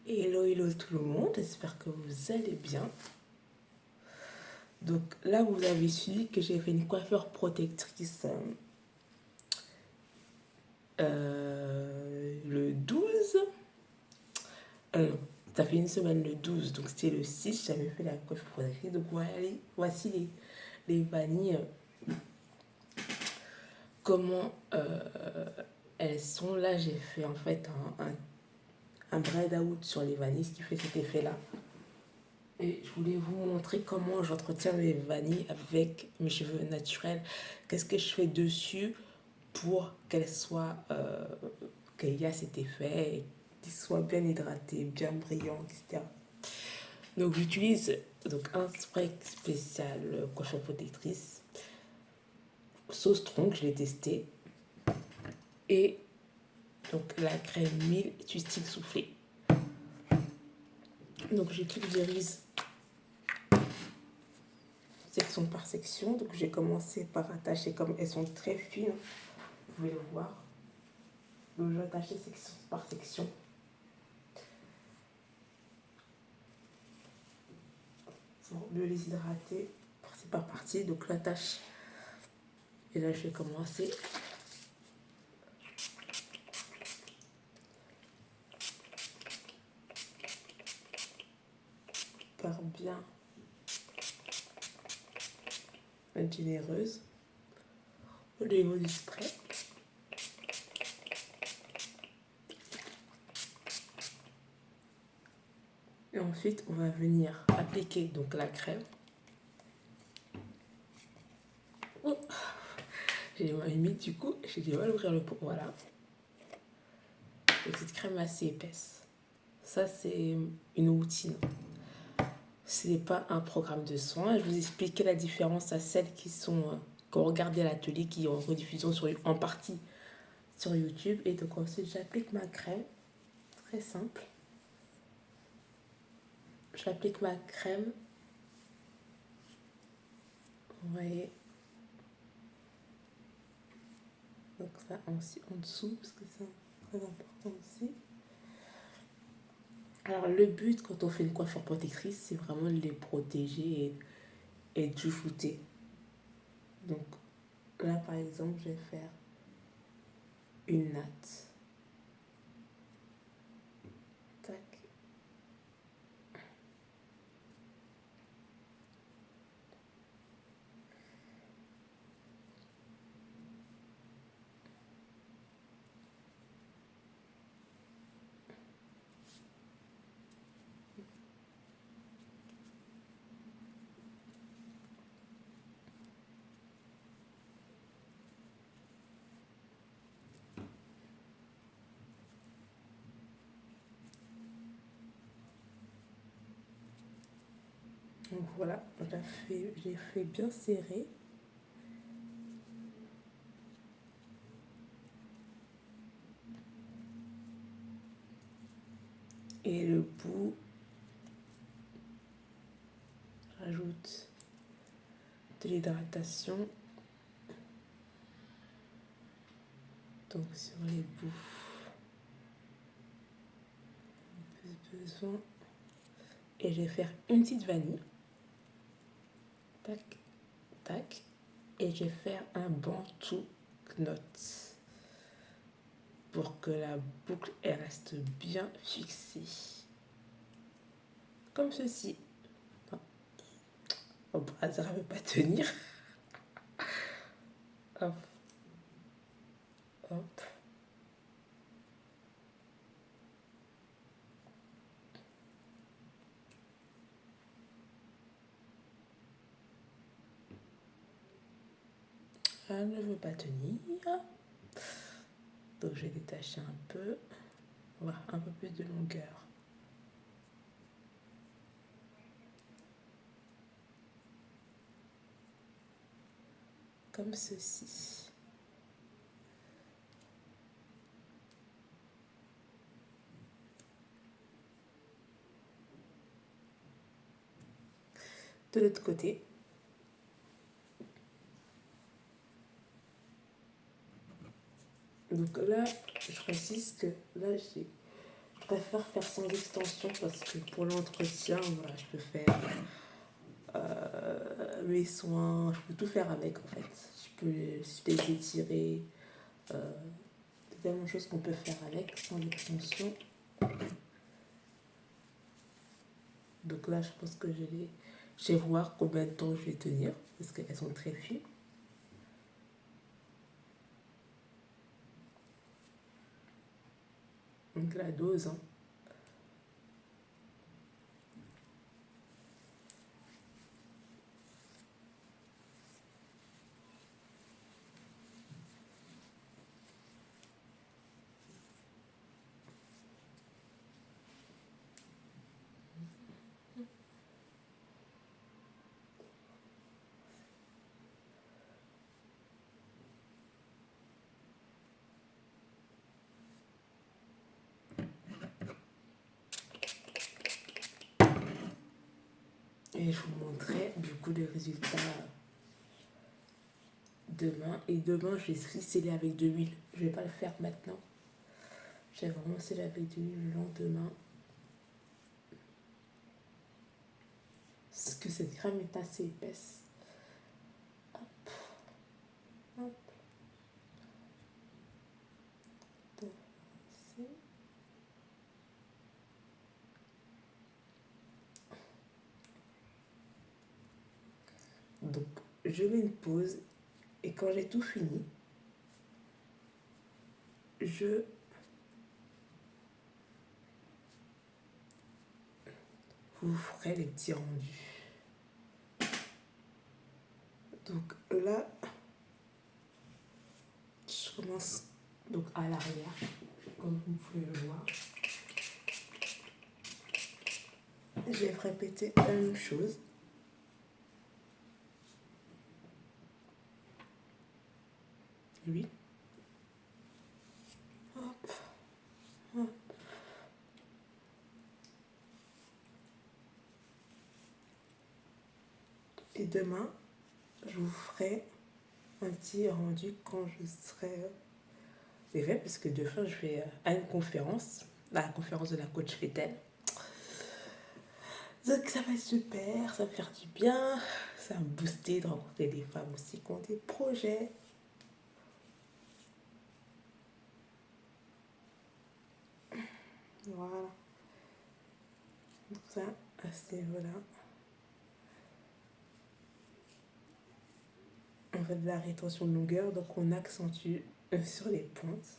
Hello, hello tout le monde, j'espère que vous allez bien. Donc là, vous avez suivi que j'ai fait une coiffure protectrice le 12. Ça fait une semaine le 12, donc c'était le 6, j'avais fait la coiffure protectrice. Donc voilà, voici les vanilles, comment elles sont. Là, j'ai fait en fait un braid out sur les vanilles, ce qui fait cet effet-là. Et je voulais vous montrer comment j'entretiens mes vanilles avec mes cheveux naturels. Qu'est-ce que je fais dessus pour qu'elles soient, qu'il y a cet effet, qu'ils soient bien hydratés, bien brillants, etc. Donc j'utilise donc un spray spécial coiffure protectrice, sauce tronc, je l'ai testé, et donc la crème 1000 twisting soufflé. Donc je pulvérise section par section. Donc j'ai commencé par attacher, comme elles sont très fines, vous pouvez le voir. Donc je vais attacher section par section. Pour mieux les hydrater, partie par partie. Donc l'attache. Et là je vais commencer par bien être généreuse au niveau du spray. Et ensuite, on va venir appliquer donc la crème. Oh, j'ai mal mis du coup, j'ai du mal à ouvrir le pot. Voilà. Une petite crème assez épaisse. Ça, c'est une routine. Ce n'est pas un programme de soins. Je vous expliquais la différence à celles qui sont, quand vous regardez l'atelier, qui est en rediffusion en partie sur YouTube. Et donc ensuite, j'applique ma crème. Très simple. J'applique ma crème. Vous voyez. Donc ça aussi en dessous, parce que c'est très important aussi. Alors le but quand on fait une coiffure protectrice, c'est vraiment de les protéger et de chouchouter. Donc là par exemple, je vais faire une natte. Tac. Donc voilà, j'ai fait bien serré. Et le bout, j'ajoute de l'hydratation. Donc sur les bouts, plus besoin. Et je vais faire une petite vanille. Tac, tac. Et je vais faire un bantou knot pour que la boucle elle reste bien fixée. Comme ceci. Au hasard, elle ne veut pas tenir. Hop. Hop. Elle ne veut pas tenir. Donc je vais détacher un peu. Voir un peu plus de longueur. Comme ceci. De l'autre côté. Donc là, je précise que là, j'ai préfère faire sans extension parce que pour l'entretien, voilà, je peux faire mes soins, je peux tout faire avec en fait. Je peux les étirer. C'est tellement de choses qu'on peut faire avec sans extension. Donc là, je pense que je vais voir combien de temps je vais tenir parce qu'elles sont très fines. Donc la dose, hein. Et je vous montrerai du coup les résultats demain. Et demain, je vais sceller avec de l'huile. Je vais pas le faire maintenant. Je vais vraiment sceller avec de l'huile le lendemain. Parce que cette crème est assez épaisse. Hop. Hop. Donc, ici. Donc, je mets une pause. Et quand j'ai tout fini, je vous ferai les petits rendus. Donc là, je commence donc à l'arrière, comme vous pouvez le voir. Je vais répéter la même chose. Oui. Hop. Hop. Et demain, je vous ferai un petit rendu quand je serai fait, parce que demain, je vais à une conférence, à la conférence de la coach Fétel. Donc ça va être super, ça va me faire du bien, ça va me booster de rencontrer des femmes aussi qui ont des projets. Voilà. Donc ça, à ce niveau-là. On fait de la rétention de longueur, donc on accentue sur les pointes.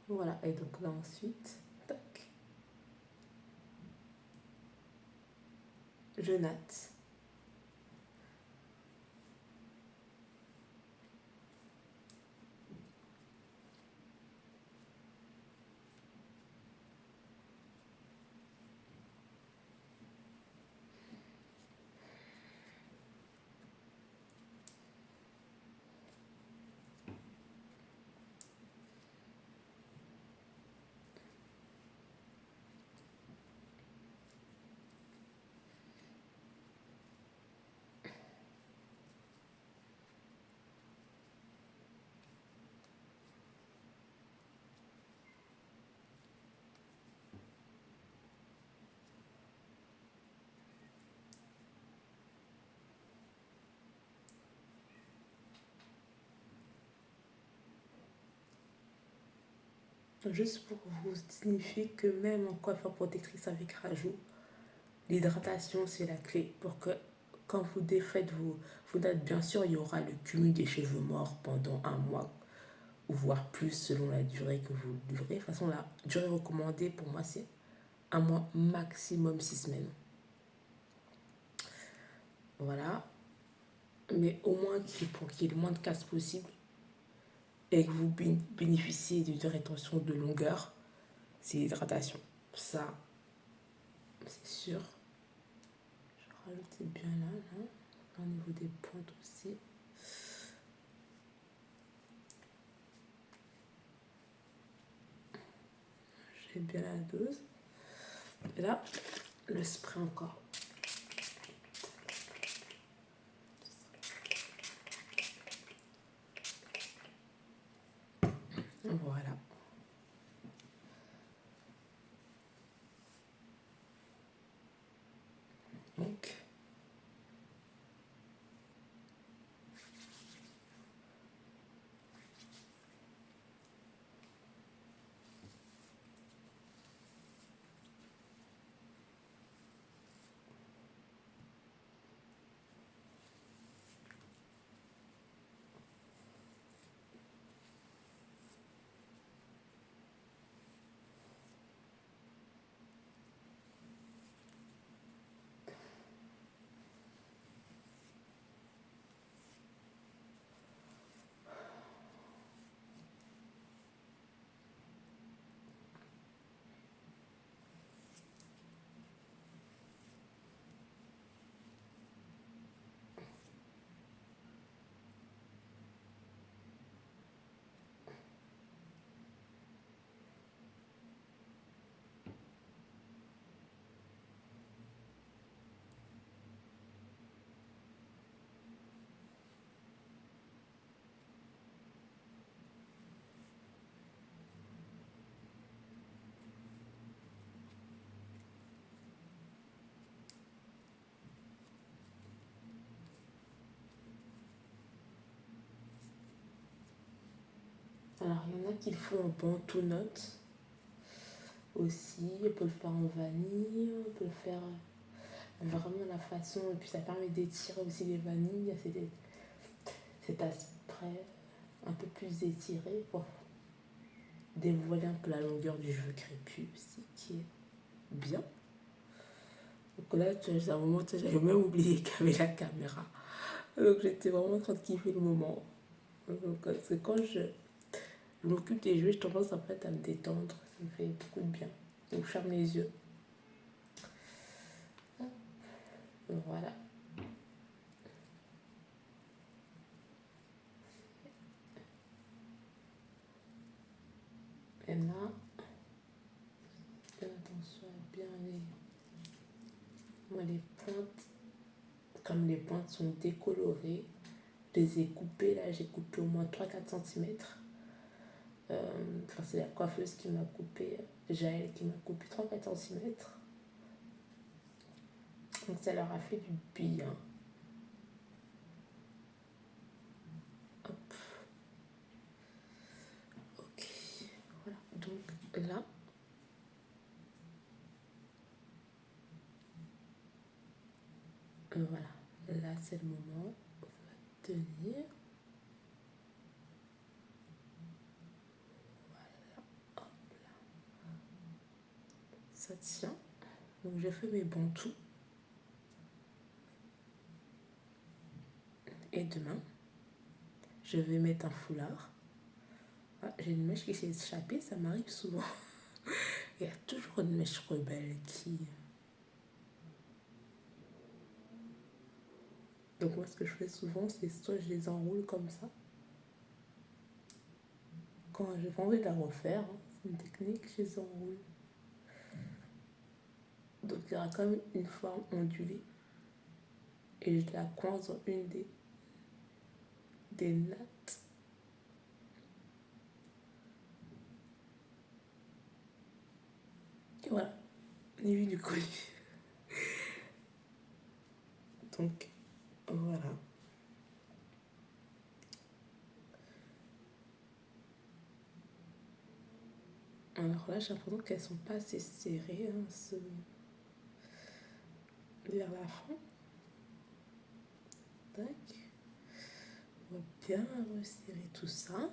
Voilà, et donc là ensuite, tac, je natte. Juste pour vous signifier que même en coiffure protectrice avec rajout, l'hydratation c'est la clé pour que quand vous défaites vous nattes, bien sûr il y aura le cumul des cheveux morts pendant un mois ou voire plus selon la durée que vous durez. De toute façon, la durée recommandée pour moi c'est un mois, maximum 6 semaines. Voilà. Mais au moins pour qu'il y ait le moins de casse possible et que vous bénéficiez d'une rétention de longueur, c'est l'hydratation. Ça, c'est sûr. Je rajoute bien là, au niveau des pointes aussi. J'ai bien la dose. Et là, le spray encore. Voilà. Donc, alors il y en a qui le font en Bantou Note aussi. On peut le faire en vanille, on peut le faire vraiment la façon. Et puis ça permet d'étirer aussi les vanilles. Cet aspect un peu plus étiré pour dévoiler un peu la longueur du jeu crépus aussi, qui est bien. Donc là, à un moment, j'avais même oublié qu'il y avait la caméra. Donc j'étais vraiment en train de kiffer le moment. Donc, parce que quand je m'occupe des jeux, j'ai tendance en fait à me détendre. Ça me fait beaucoup de bien. Donc je ferme les yeux. Voilà. Et là, fais attention à bien les pointes. Comme les pointes sont décolorées, je les ai coupées. Là, j'ai coupé au moins 3-4 cm. Enfin, c'est la coiffeuse qui m'a coupé, Jaël qui m'a coupé 3-4 cm. Donc ça leur a fait du bien. Hop. Ok. Voilà. Donc là, voilà. Là, c'est le moment. On va tenir. Voilà. Hop là. Ça tient. Donc je fais mes bantous. Et demain, je vais mettre un foulard. Ah, j'ai une mèche qui s'est échappée, ça m'arrive souvent. Il y a toujours une mèche rebelle qui... Donc moi, ce que je fais souvent, c'est soit je les enroule comme ça. Quand j'ai pas envie de la refaire, hein, c'est une technique, je les enroule. Donc il y aura comme une forme ondulée. Et je la coince dans une des nattes. Et voilà, ni vu du collier. Donc voilà. Alors là, j'ai l'impression qu'elles sont pas assez serrées hein, vers la fin. Tac. On va bien resserrer tout ça.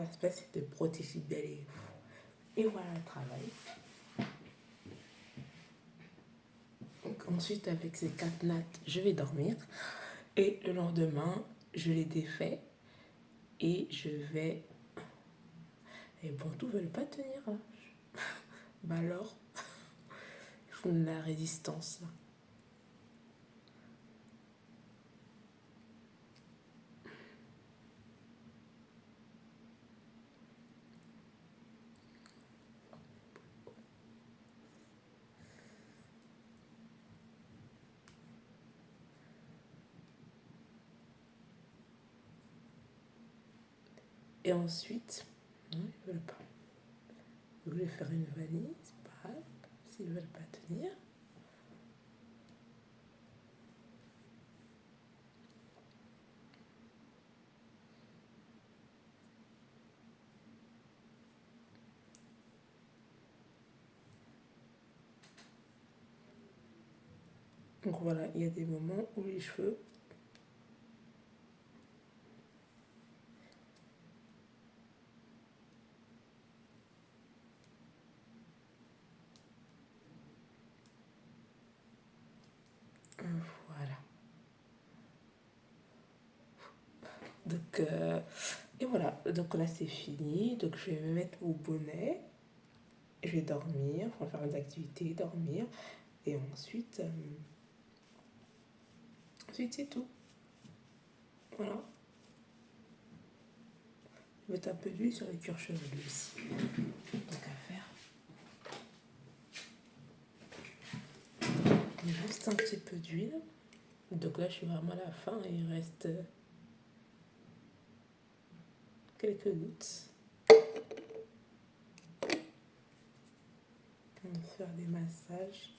l'aspect, c'est de protéger bien les vous. Et voilà le travail. Donc, ensuite, avec ces 4 nattes, je vais dormir. Et le lendemain, je les défais. Et je vais... Et bon, tout ne veulent pas tenir. Hein. Bah alors, ils font de la résistance. Là. Et ensuite, non, ils ne veulent pas. Je voulais faire une vanille, c'est pas grave, s'ils ne veulent pas tenir. Donc voilà, il y a des moments où les cheveux, voilà. Donc, et voilà, donc là c'est fini. Donc je vais me mettre au bonnet, je vais dormir, enfin faire des activités, dormir. Et ensuite c'est tout. Voilà. Je vais mettre un peu d'huile sur les cuirs chevelus aussi. Donc à faire. Juste un petit peu d'huile. Donc là je suis vraiment à la fin et il reste quelques gouttes. On va faire des massages.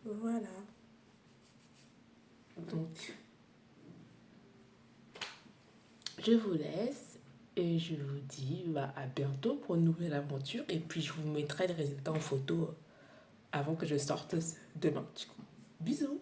Voilà. Donc, je vous laisse et je vous dis à bientôt pour une nouvelle aventure. Et puis, je vous mettrai le résultat en photo avant que je sorte demain. Bisous!